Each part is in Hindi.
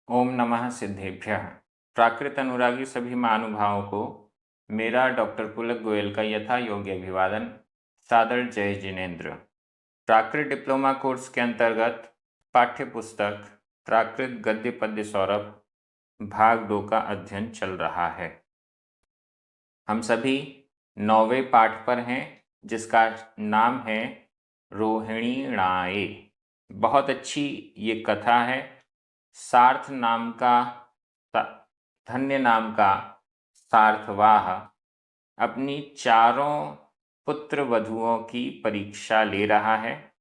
ओम नमः सिद्धेभ्यः। प्राकृत अनुरागी सभी महानुभावों को मेरा डॉक्टर पुलक गोयल का यथा योग्य अभिवादन। सादर जय जिनेन्द्र। प्राकृत डिप्लोमा कोर्स के अंतर्गत पाठ्य पुस्तक प्राकृत गद्य पद्य सौरभ भाग 2 का अध्ययन चल रहा है। हम सभी 9वें पाठ पर हैं, जिसका नाम है रोहिणीणाए। बहुत अच्छी ये कथा है। सार्थ नाम का धन्य नाम का सार्थवाह अपनी चारों पुत्र वधुओं की परीक्षा ले रहा है।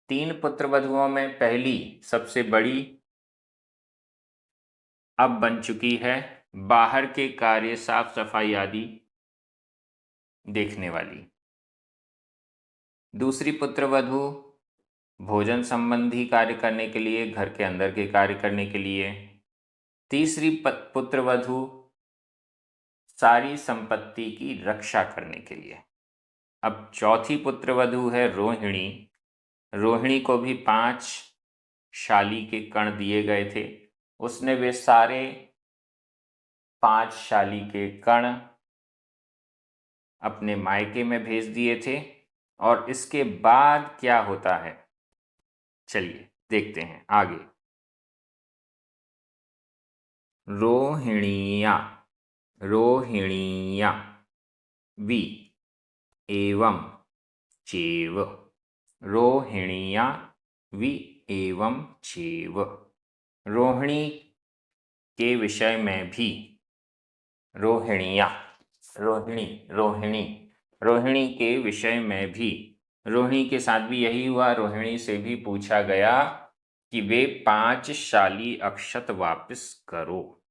3 पुत्र वधुओं में पहली सबसे बड़ी अब बन चुकी है, बाहर के कार्य साफ सफाई आदि देखने वाली। दूसरी पुत्र वधु भोजन संबंधी कार्य करने के लिए, घर के अंदर के कार्य करने के लिए। तीसरी पुत्र वधु सारी संपत्ति की रक्षा करने के लिए। अब चौथी पुत्र वधु है रोहिणी। रोहिणी को भी 5 शाली के कण दिए गए थे। उसने वे सारे 5 शाली के कण अपने मायके में भेज दिए थे। और इसके बाद क्या होता है, चलिए देखते हैं आगे। रोहिणीया रोहिणीया वि एवं चेव। रोहिणीया वि एवं चेव। रोहिणी के विषय में भी। रोहिणीया रोहिणी रोहिणी रोहिणी के विषय में भी। रोहिणी के साथ भी यही हुआ। रोहिणी से भी पूछा गया कि वे 5 शाली अक्षत वापस करो।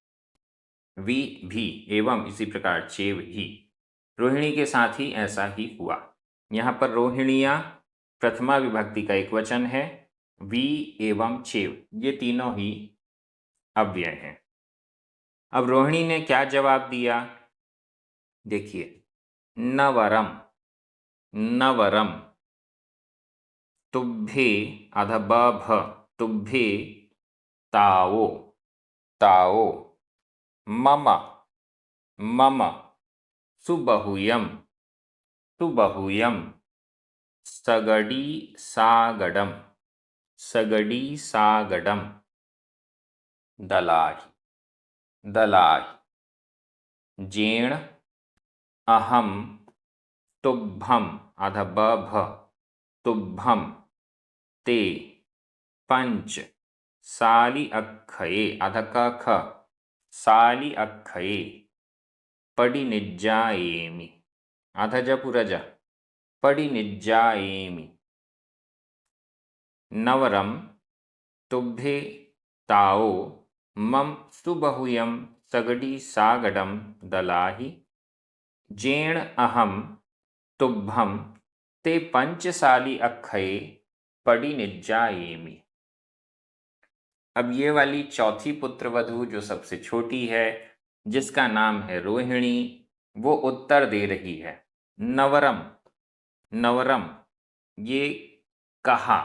वि भी एवं इसी प्रकार चेव ही। रोहिणी के साथ ही ऐसा ही हुआ। यहाँ पर रोहिणिया प्रथमा विभक्ति का एक वचन है। वि एवं चेव ये तीनों ही अव्यय हैं। अब रोहिणी ने क्या जवाब दिया, देखिए। नवरम नवरम तुभ्ये अध भ तुभ्ये ताओ ताओ मम मम सुबहुयम सुबहुयम सगडी सागडम सगडी सागडम दलाहि दलाहि जीर्ण अहम तुभ्भम अध भ तुभ्भम ते 5 साली अक्षये अध क ख साली अक्षये पडिनिज्जायेमि अध जपुरज पडिनिज्जायेमि। नवरम तुभ्ये ताओ मम सुबहुयम सगडी सागडम दलाहि जेण अहम तुभ्भम ते 5 साली अक्षये पडिनिज्जायेमि। अब ये वाली चौथी पुत्र वधु जो सबसे छोटी है, जिसका नाम है रोहिणी, वो उत्तर दे रही है। नवरम नवरम ये कहा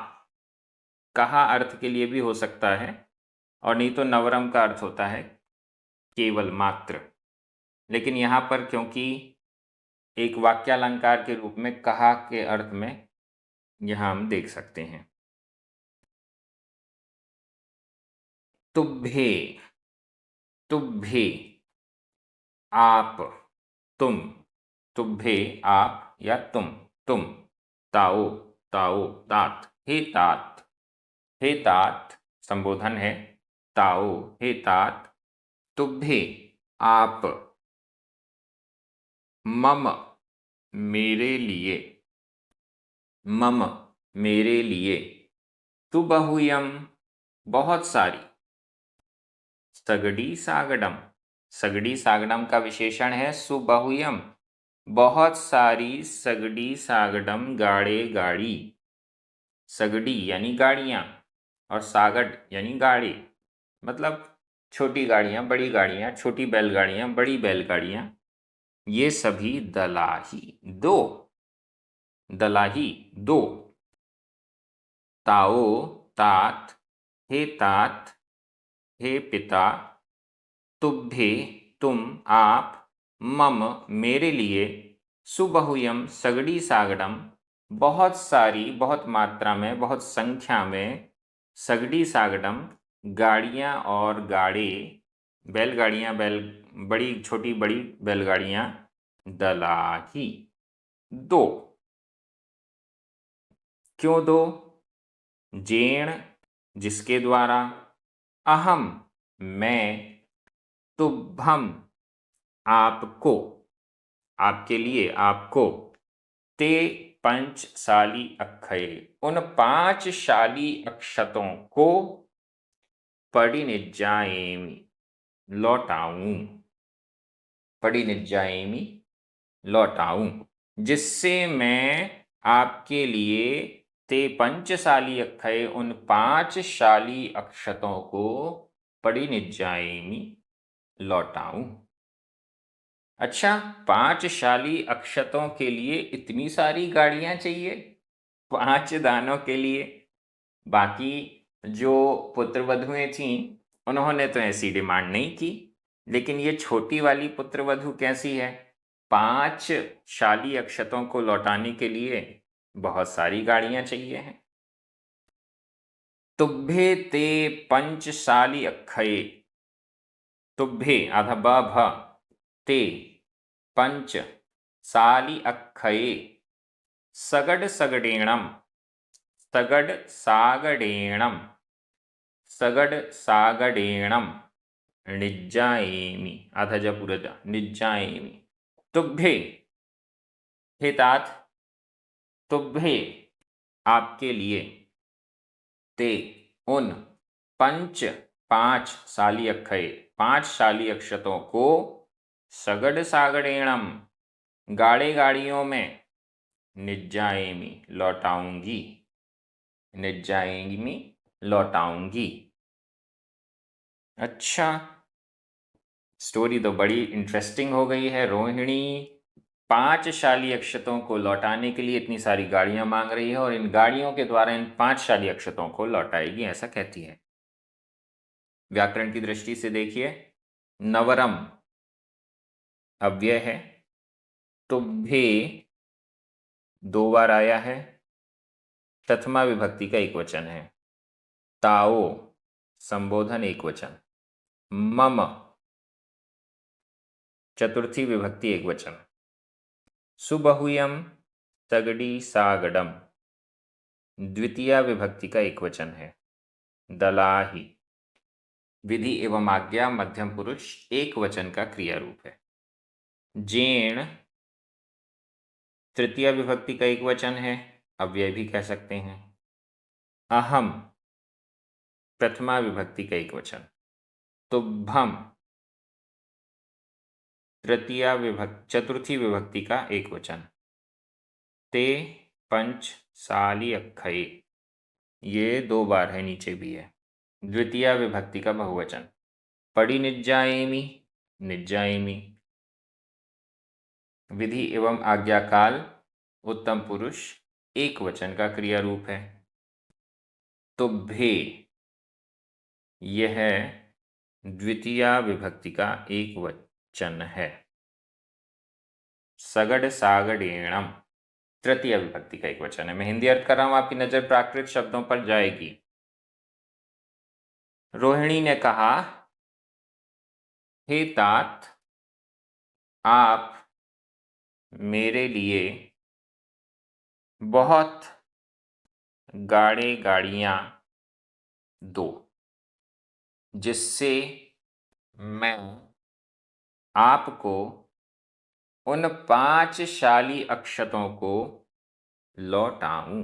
कहा अर्थ के लिए भी हो सकता है, और नहीं तो नवरम का अर्थ होता है केवल मात्र। लेकिन यहाँ पर क्योंकि एक वाक्यालंकार के रूप में कहा के अर्थ में यहाँ हम देख सकते हैं। तुभ्ये तुभ्ये आप तुम, तुभ्ये आप या तुम। ताओ ताओ तात हे तात संबोधन है। ताओ हे तात तुभ्ये आप मम मेरे लिए मम मेरे लिए सुबहुयम बहुत सारी सगडी सागडम सगडी सागडम का विशेषण है सुबहुयम बहुत सारी सगडी सागडम गाड़े गाड़ी। सगडी यानी गाड़ियाँ और सागड यानी गाड़ी, मतलब छोटी गाड़ियाँ बड़ी गाड़ियाँ, छोटी बैलगाड़ियाँ बड़ी बैलगाड़ियाँ, ये सभी दलाही दो। ताओ तात हे तात हे पिता, तुभ्ये तुम, आप, मम मेरे लिए, सुबहुयम सगड़ी सागड़म बहुत सारी, बहुत मात्रा में, बहुत संख्या में, सगड़ी सागड़म गाड़ियाँ और गाड़े, बैलगाड़ियाँ, बैल बड़ी छोटी बड़ी बैलगाड़ियाँ, दलाही दो। क्यों दो? जेण जिसके द्वारा, अहम मैं, तुभ्यम आपको, आपके लिए, आपको, ते पंच शाली अक्षय उन 5 शाली अक्षतों को, परिनिज्जायेमि लौटाऊं, परिनिज्जायेमि लौटाऊं, जिससे मैं आपके लिए ते पंचशाली अक्षय उन 5 शाली अक्षतों को, परिनिज्जायेमि लौटाऊं। अच्छा, 5 शाली अक्षतों के लिए इतनी सारी गाड़ियां चाहिए 5 दानों के लिए? बाकी जो पुत्रवधुएं थीं उन्होंने तो ऐसी डिमांड नहीं की, लेकिन ये छोटी वाली पुत्रवधु कैसी है? 5 शाली अक्षतों को लौटाने के लिए बहुत सारी गाड़ियां चाहिए हैं। तुभ्ये ते पंचशाली अक्षये, तुभ्ये आधा ब भ, ते पंच शाली अक्षये सगड़ सगड़ेणम, सगड़ सागड़ेणम, सगड़ सागड़ेणम निज्जायेमि आधा जा पूरा जा, निज्जायेमि। तुभ्ये हे तात, तुभ्ये आपके लिए, ते उन, पंच 5 शाली अक्षय 5 शाली अक्षतों को, सगड़ सागड़ेणम गाड़े गाड़ियों में, निज्जायेमि लौटाऊंगी, निज्जायेमि लौटाऊंगी। अच्छा, स्टोरी तो बड़ी इंटरेस्टिंग हो गई है। रोहिणी 5 शाली अक्षतों को लौटाने के लिए इतनी सारी गाड़ियां मांग रही है और इन गाड़ियों के द्वारा इन 5 शाली अक्षतों को लौटाएगी, ऐसा कहती है। व्याकरण की दृष्टि से देखिए, नवरम अव्यय है, तुभ्ये 2 बार आया है, प्रथमा विभक्ति का एक वचन है, ताओ संबोधन एक वचन, मम चतुर्थी विभक्ति एक वचन, सुबहुयम सगड़ी सागडम द्वितीय विभक्ति का एक वचन है, दलाही विधि एवं आज्ञा मध्यम पुरुष एक वचन का क्रिया रूप है, जेण तृतीय विभक्ति का एक वचन है, अव्यय भी कह सकते हैं, अहम प्रथमा विभक्ति का एक वचन, तुभ्यम चतुर्थी विभक्ति का एक वचन, ते पंच शाली अक्षये ये 2 बार है, नीचे भी है, द्वितीय विभक्ति का बहुवचन, परिनिज्जायेमि निज्जायेमि, विधि एवं आज्ञाकाल उत्तम पुरुष एक वचन का क्रिया रूप है, तुभ्ये यह द्वितीय विभक्ति का एक वचन है, सगड़ सागड़ेणम तृतीय विभक्ति का एक वचन है। मैं हिंदी अर्थ कर रहा हूं, आपकी नजर प्राकृत शब्दों पर जाएगी। रोहिणी ने कहा, हे तात, आप मेरे लिए बहुत गाड़े गाड़ियां दो, जिससे मैं आपको उन 5 शाली अक्षतों को लौटाऊं।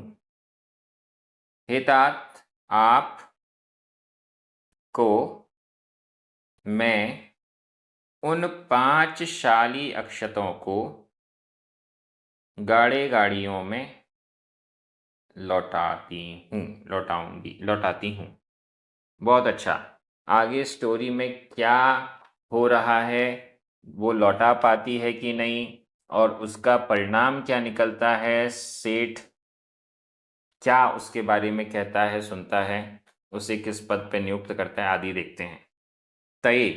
हे तात, आप को मैं उन 5 शाली अक्षतों को गाड़े गाड़ियों में लौटाती हूँ। बहुत अच्छा। आगे स्टोरी में क्या हो रहा है, वो लौटा पाती है कि नहीं, और उसका परिणाम क्या निकलता है, सेठ क्या उसके बारे में कहता है, सुनता है, उसे किस पद पर नियुक्त करता है, आदि देखते हैं। तये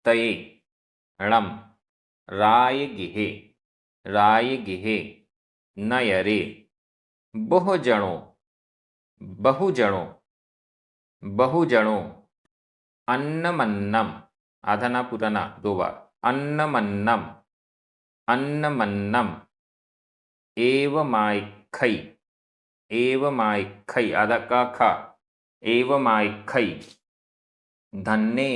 तये णम रायगिहे रायगिहे नयरे बहुजणो बहुजणो बहुजणो अन्नमन्नम आधा ना पूरा ना 2 बार अन्नमन्नम अन्नमन्नम एवमाइखै एवमाइखै आधा का खा एवमाइखै धन्ने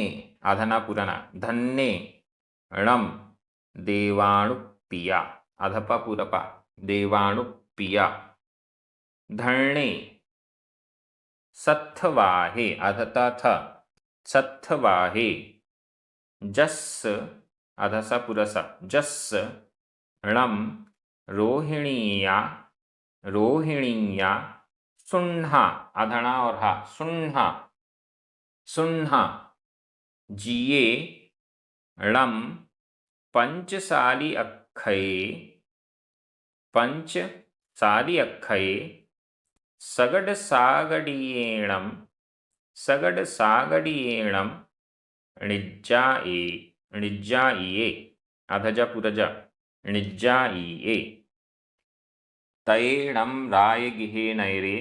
आधा ना पूरा ना धन्ने णम देवाणुपिया आधा पा पूरा पा देवाणुपिया धरणे सत्थवाहे आधा था सत्थवाहे जस्स आधा सा पूरा सा जस्स णम रोहिणीया रोहिणीया सुन्हा आधना और हा सुन्हा सुन्हा जिये णम पंचसाली अक्षये पंचसाली अक्षये सगड सागडियेणम सगड सागडियेणम णिज्जाये णिज्जाइये आधा जा पूरा जा णिज्जाइये तयेणम रायगिहे नयरे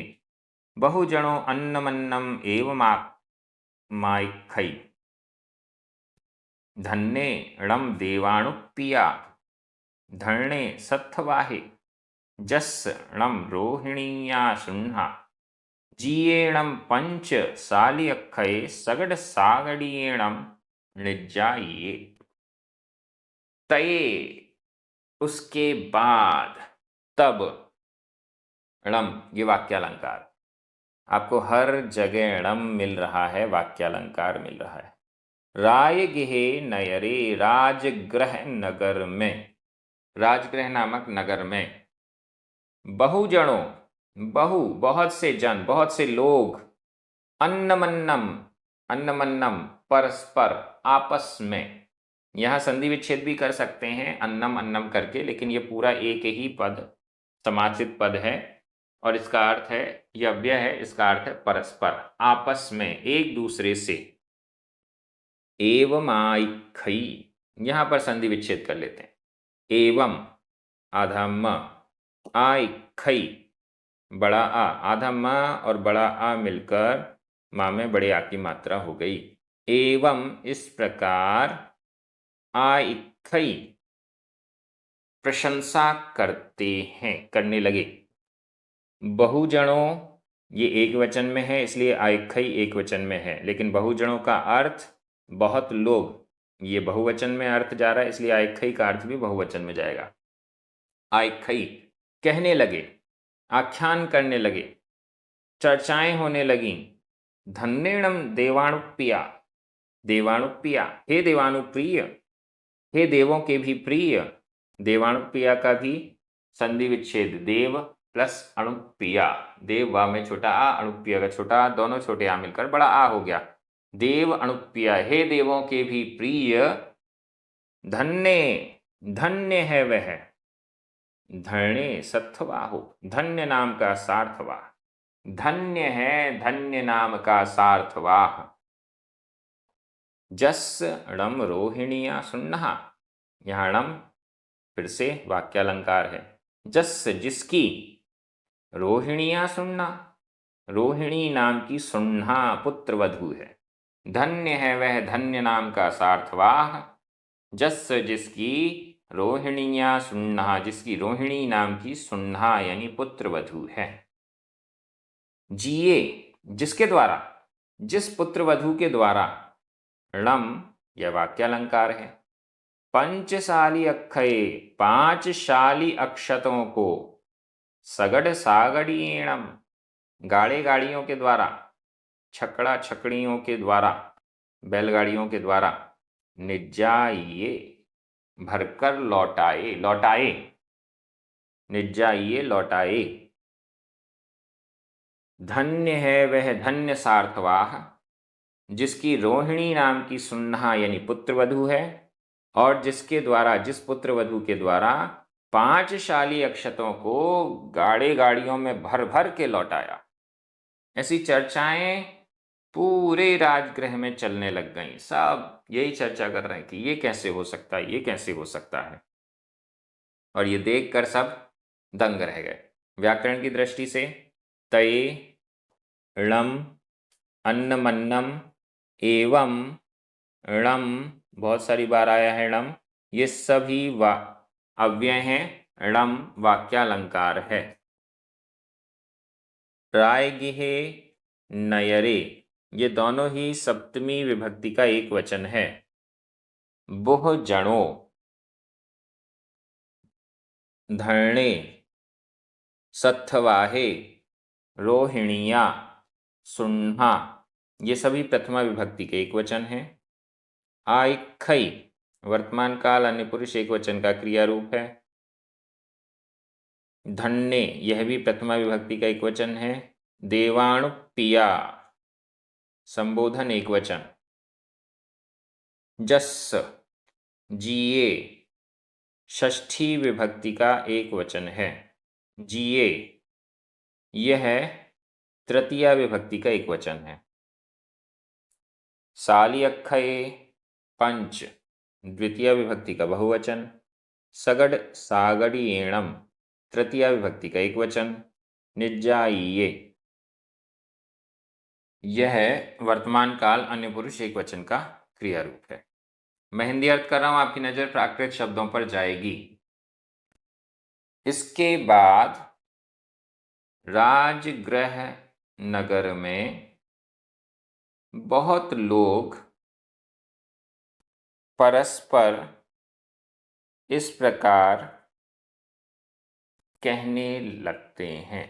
बहुजणो अन्नमन्नम एवमाइखै धन्ने णम देवाणुपिया धरणे सत्थवाहे जस्स णम रोहिणीया सुन्हा जियेणम पंच साली अक्षये सगड सागडियेणम णिज्जाइये तये उसके बाद तब णम ये वाक्यालंकार आपको हर जगह णम मिल रहा है वाक्यालंकार मिल रहा है रायगिहे नयरे राजगृह नगर में राजगृह नामक नगर में बहुजनों बहु बहुत से जन बहुत से लोग अन्नमन्नम अन्नमन्नम परस्पर आपस में यहाँ संधि विच्छेद भी कर सकते हैं अन्नम अन्नम करके लेकिन ये पूरा एक ही पद समासित पद है और इसका अर्थ है यह अव्यय है इसका अर्थ है परस्पर आपस में एक दूसरे से एवमाइखै यहाँ पर संधि विच्छेद कर लेते हैं एवं आधा म आइखै बड़ा आ आधा म और बड़ा आ मिलकर माँ में बड़े आ की मात्रा हो गई एवं इस प्रकार आइखै प्रशंसा करते हैं करने लगे बहुजनों ये एक वचन में है इसलिए आइखै एक वचन में है लेकिन बहुजनों का अर्थ बहुत लोग ये बहुवचन में अर्थ जा रहा है इसलिए आइखै का अर्थ भी बहुवचन में जाएगा आइखै कहने लगे आख्यान करने लगे चर्चाएं होने लगीं धन्येणम देवाणुप्रिया देवाणुप्रिया हे देवानुप्रिय हे देवों के भी प्रिय देवाणुप्रिया का भी संधि विच्छेद देव प्लस अणुप्रिया देव वा में छोटा आ अणुप्रिया का छोटा आ दोनों छोटे आ मिलकर बड़ा आ हो गया देव अणुप्रिया हे देवों के भी प्रिय धन्य धन्य है वह धन्य सत्थवाहो धन्य नाम का सार्थवाह धन्य है धन्य नाम का सार्थवाह जस णम रोहिणिया सुन्नहा यहाँ णम फिर से वाक्यालंकार है जस जिसकी रोहिणिया सुन्ना रोहिणी नाम की सुन्ना पुत्र वधू है धन्य है वह धन्य नाम का सार्थवाह जस जिसकी रोहिणिया सुन्ना जिसकी रोहिणी नाम की सुन्ना यानी पुत्र वधू है जिए जिसके द्वारा जिस पुत्र वधू के द्वारा णम यह वाक्यालंकार है पंचशाली अक्षये 5 शाली अक्षतों को सगड़ सागड़ीणम गाड़े गाड़ियों के द्वारा छकड़ा छकड़ियों के द्वारा बैलगाड़ियों के द्वारा निज्जाइये भरकर लौटाए लौटाए निज्जाइये लौटाए धन्य है वह धन्य सार्थवाह जिसकी रोहिणी नाम की सुन्ना यानी पुत्रवधू है और जिसके द्वारा जिस पुत्रवधू के द्वारा 5 शाली अक्षतों को गाड़े गाड़ियों में भर भर के लौटाया। ऐसी चर्चाएं पूरे राजगृह में चलने लग गई। सब यही चर्चा कर रहे हैं कि ये कैसे हो सकता है, ये कैसे हो सकता है। और ये देखकर सब दंग रह गए। व्याकरण की दृष्टि से तये, णम, अन्नमन्नम, एवं, णम, बहुत सारी बार आया है णम, ये सभी अव्यय हैं। णम वाक्यालंकार है। प्रायगिहे, नयरे, ये दोनों ही सप्तमी विभक्ति का एक वचन है। बुह जणो, धरणे, सत्थवाहे, रोहिणिया, सुन्हा, ये सभी प्रथमा विभक्ति के एक वचन हैं। आइखई, वर्तमान काल अन्य पुरुष एक वचन का क्रिया रूप है। धन्ने, यह भी प्रथमा विभक्ति का एक वचन है। देवाणुपिया, संबोधन एक वचन। जस्स, जिए, षष्ठी विभक्ति का एक वचन है। जिए, यह तृतीया विभक्ति का एक वचन है। सालियक्खये, पंच, द्वितीय विभक्ति का बहुवचन। सगड सागडियेणम, तृतीया विभक्ति का एक वचन। निज्जाइये, यह वर्तमान काल अन्य पुरुष एक वचन का क्रिया रूप है। मैं हिंदी अर्थ कर रहा हूं, आपकी नजर प्राकृत शब्दों पर जाएगी। इसके बाद राजगृह नगर में बहुत लोग परस्पर इस प्रकार कहने लगते हैं।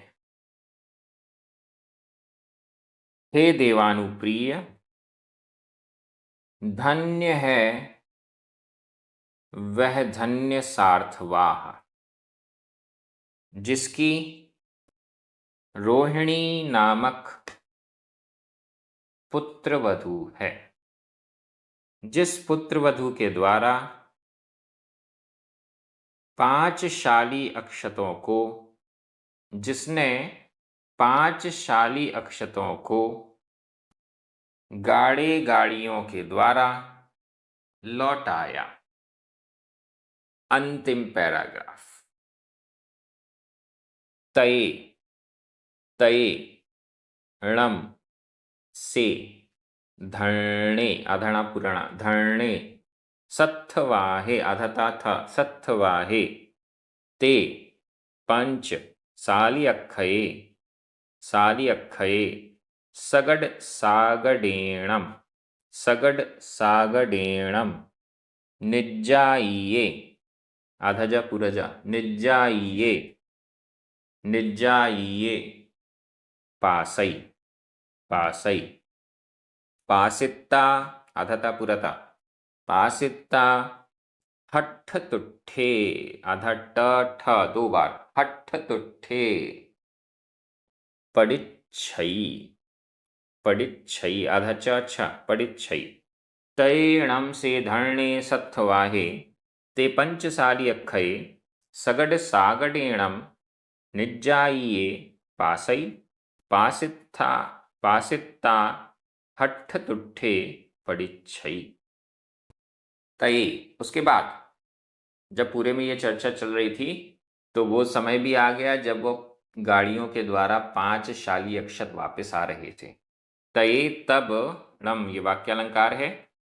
हे देवानुप्रिय, धन्य है वह धन्य सार्थवाह, जिसकी रोहिणी नामक पुत्रवधू है। जिस पुत्रवधू के द्वारा 5 शाली अक्षतों को, जिसने 5 शाली अक्षतों को गाड़े गाड़ियों के द्वारा लौटाया। अंतिम पैराग्राफ। तये, तये, णम से, धरणे, आधणा पुराणा, धरणे, सत्थवाहे, आधता था, सत्थवाहे, ते, पंच, सालियक्खये, सालियक्खये, सगड सागडेणम, सगड सागडेणम, निज्जाइये, आधजा पुरजा, निज्जाइये, निज्जाइये, पासई, पासई, पासित्ता, आधता पुरता, पासित्ता, हठ तुट्ठे, आधा ट ठ 2 बार, हठ तुट्ठे, पडिच्छई, पडिच्छई, आधा च छ, पडिच्छई। तयेणम से धरणे सत्थवाहे, ते पंचसाली अक्खये, सगड सागडेणम, निज्जाइये, पासई, पासित्था, पासित्ता, हठ तुट्ठे, पडिच्छई। तये, उसके बाद जब पूरे में ये चर्चा चल रही थी तो वो समय भी आ गया जब वो गाड़ियों के द्वारा 5 शाली अक्षत वापस आ रहे थे। तये, तब, णम, ये वाक्यालंकार है।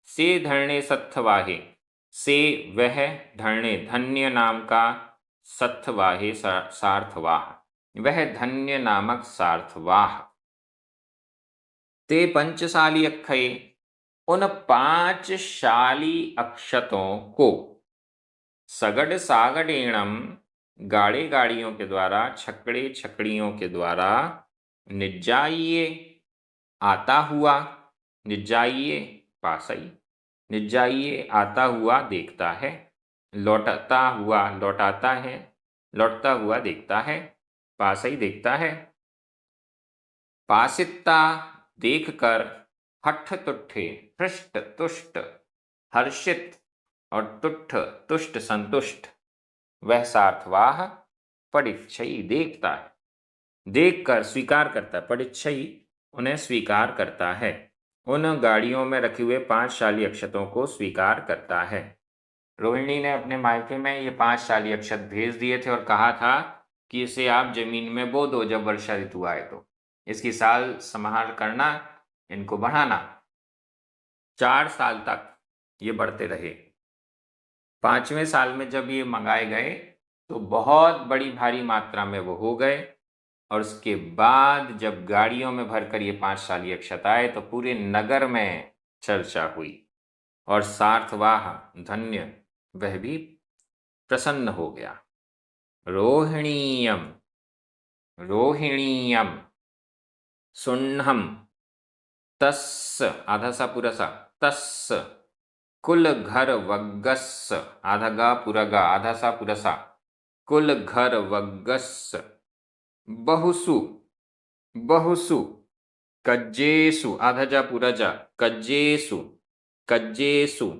से धरणे सत्थवाहे, से वह, धरणे धन्य नाम का, सत्थवाहे सार्थवाह, वह धन्य नामक सार्थवाह। ते पंचशाली अक्खये, उन 5 शाली अक्षतों को, सगड सागडेणम, गाड़े गाड़ियों के द्वारा, छकड़े छकड़ियों के द्वारा, निज्जाइये, आता हुआ, निज्जाइये, पासई, निज्जाइये, आता हुआ देखता है, लौटता हुआ लौटाता है, लौटता हुआ देखता है, पासई देखता है, पासित्ता, देखकर, हठ तुट्ठे, हृष्ट तुष्ट, हर्षित, और तुट्ठ तुष्ट संतुष्ट, वह सार्थवाह, पडिच्छई, देखता है, देखकर स्वीकार करता है। पडिच्छई उन्हें स्वीकार करता है। उन गाड़ियों में रखे हुए 5 शाली अक्षतों को स्वीकार करता है। रोहिणी ने अपने मायके में ये 5 शाली अक्षत भेज दिए थे और कहा था कि इसे आप जमीन में बो दो जब वर्षा ऋतु आए तो। इसकी साल संहार करना, इनको बढ़ाना। 4 साल तक ये बढ़ते रहे। 5वें साल में जब ये मंगाए गए तो बहुत बड़ी भारी मात्रा में वो हो गए, और उसके बाद जब गाड़ियों में भरकर ये 5 शाली अक्षत आए तो पूरे नगर में चर्चा हुई, और सार्थवाह धन्य वह भी प्रसन्न हो गया। रोहिणीयम, रोहिणीयम सुन्नहम तस्स, आधा सा पूरा सा, तस्स कुल घर वग्गस्स, आधा गा पूरा गा, आधा सा पूरा सा, कुल घर वग्गस्स बहुसु, बहुसु कज्जेसु, आधा जा पूरा जा, कज्जेसु, कज्जेसु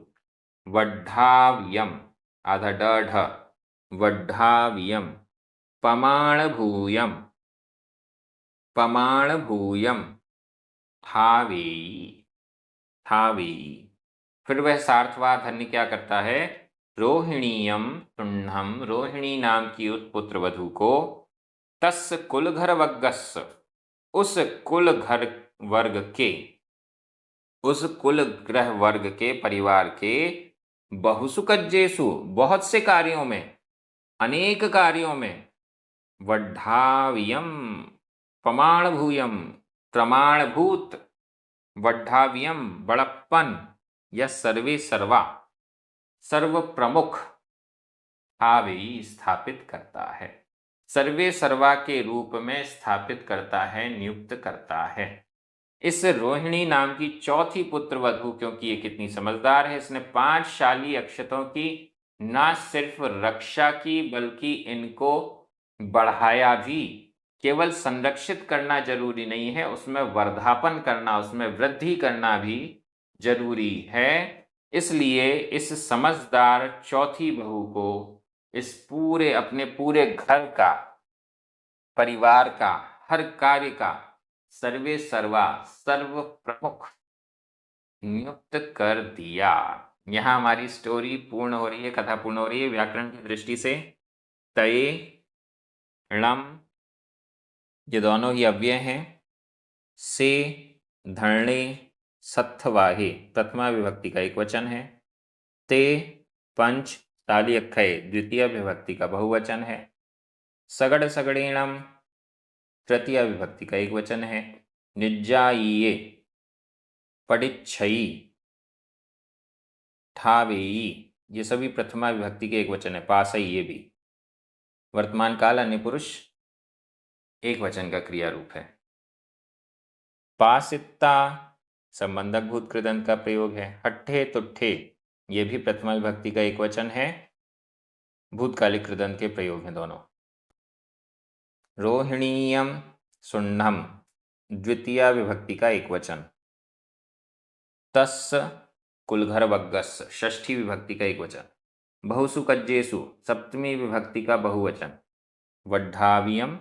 वड्ढाव्यम, आधा ड ढ, वड्ढाव्यम पमाणभूयम, पमाणभूयम थावेयी, थावेयी। फिर वह सार्थवा धन्य क्या करता है? रोहिणीयम तुण्णम, रोहिणी नाम की उस पुत्र वधू को, तस् कुल घर वग्गस्स, उस कुल घर वर्ग के, उस कुल ग्रह वर्ग के परिवार के, बहुसु कज्जेसु बहुत से कार्यों में, अनेक कार्यों में, वड्ढाव्यम प्रमाणभूयम प्रमाणभूत, वड्ढाव्यम बड़प्पन या सर्वे सर्वा सर्व प्रमुख हावी स्थापित करता है, सर्वे सर्वा के रूप में स्थापित करता है, नियुक्त करता है। इस रोहिणी नाम की चौथी पुत्र वधू, क्योंकि ये कितनी समझदार है, इसने 5 शाली अक्षतों की ना सिर्फ रक्षा की बल्कि इनको बढ़ाया भी। केवल संरक्षित करना जरूरी नहीं है, उसमें वर्धापन करना, उसमें वृद्धि करना भी जरूरी है। इसलिए इस समझदार चौथी बहू को इस पूरे अपने पूरे घर का, परिवार का, हर कार्य का सर्वे सर्वा सर्व प्रमुख नियुक्त कर दिया। यहां हमारी स्टोरी पूर्ण हो रही है, कथा पूर्ण हो रही है व्याकरण की दृष्टि से। तये णम ये दोनों ही अव्यय हैं। से धरणे सत्थवाहे प्रथमा विभक्ति का एक वचन है। ते पंच ताली अक्षय द्वितीय विभक्ति का बहुवचन है। सगड़ सगड़ीणम तृतीय विभक्ति का एक वचन है। निज्जायीये पडिच्छयी ठावेयी ये सभी प्रथमा विभक्ति के एक वचन है। पासई ये भी वर्तमान काल अन्य पुरुष एक वचन का क्रिया रूप है। पासिता संबंधक भूत कृदंत का प्रयोग है। हट्ठे तुट्ठे ये भी प्रथमा विभक्ति का एक वचन है। भूतकालिक कृदंत के प्रयोग हैं दोनों। रोहिणीयम सुन्नम द्वितीय विभक्ति का एक वचन। तस् कुलघर वग्गस षष्ठी विभक्ति का एक वचन। बहुसु कज्जेसु सप्तमी विभक्ति का बहुवचन। वड्ढाव्यम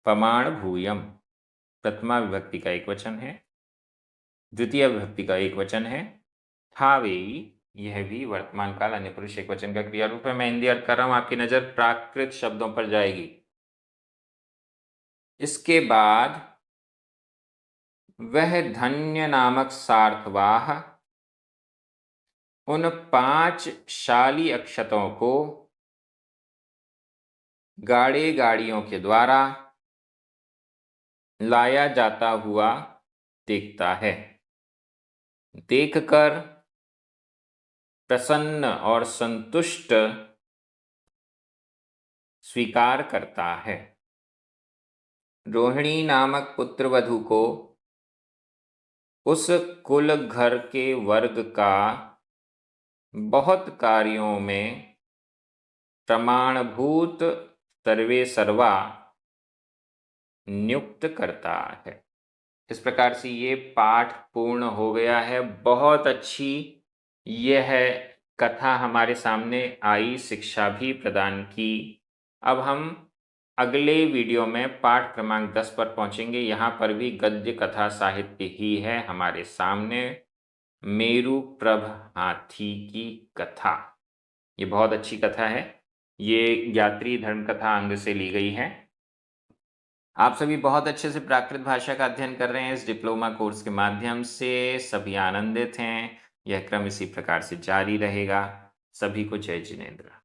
प्रमाणभूयम प्रथमा विभक्ति का एक वचन है। द्वितीय विभक्ति का एक वचन है। थावेयी यह भी वर्तमान काल अन्य पुरुष एक वचन का क्रिया रूप है। मैं हिंदी अर्थ कर रहा हूं, आपकी नजर प्राकृत शब्दों पर जाएगी। इसके बाद वह धन्य नामक सार्थवाह उन 5 शाली अक्षतों को गाड़ियों के द्वारा लाया जाता हुआ देखता है। देखकर प्रसन्न और संतुष्ट स्वीकार करता है। रोहिणी नामक पुत्रवधू को उस कुल घर के वर्ग का बहुत कार्यों में प्रमाणभूत सर्वे सर्वा नियुक्त करता है। इस प्रकार से ये पाठ पूर्ण हो गया है। बहुत अच्छी यह कथा हमारे सामने आई, शिक्षा भी प्रदान की। अब हम अगले वीडियो में पाठ क्रमांक 10 पर पहुंचेंगे। यहाँ पर भी गद्य कथा साहित्य ही है हमारे सामने। मेरु प्रभ हाथी की कथा, ये बहुत अच्छी कथा है। ये ज्ञात्री धर्म कथा अंग से ली गई है। आप सभी बहुत अच्छे से प्राकृत भाषा का अध्ययन कर रहे हैं इस डिप्लोमा कोर्स के माध्यम से। सभी आनंदित हैं। यह क्रम इसी प्रकार से जारी रहेगा। सभी को जय जिनेंद्र।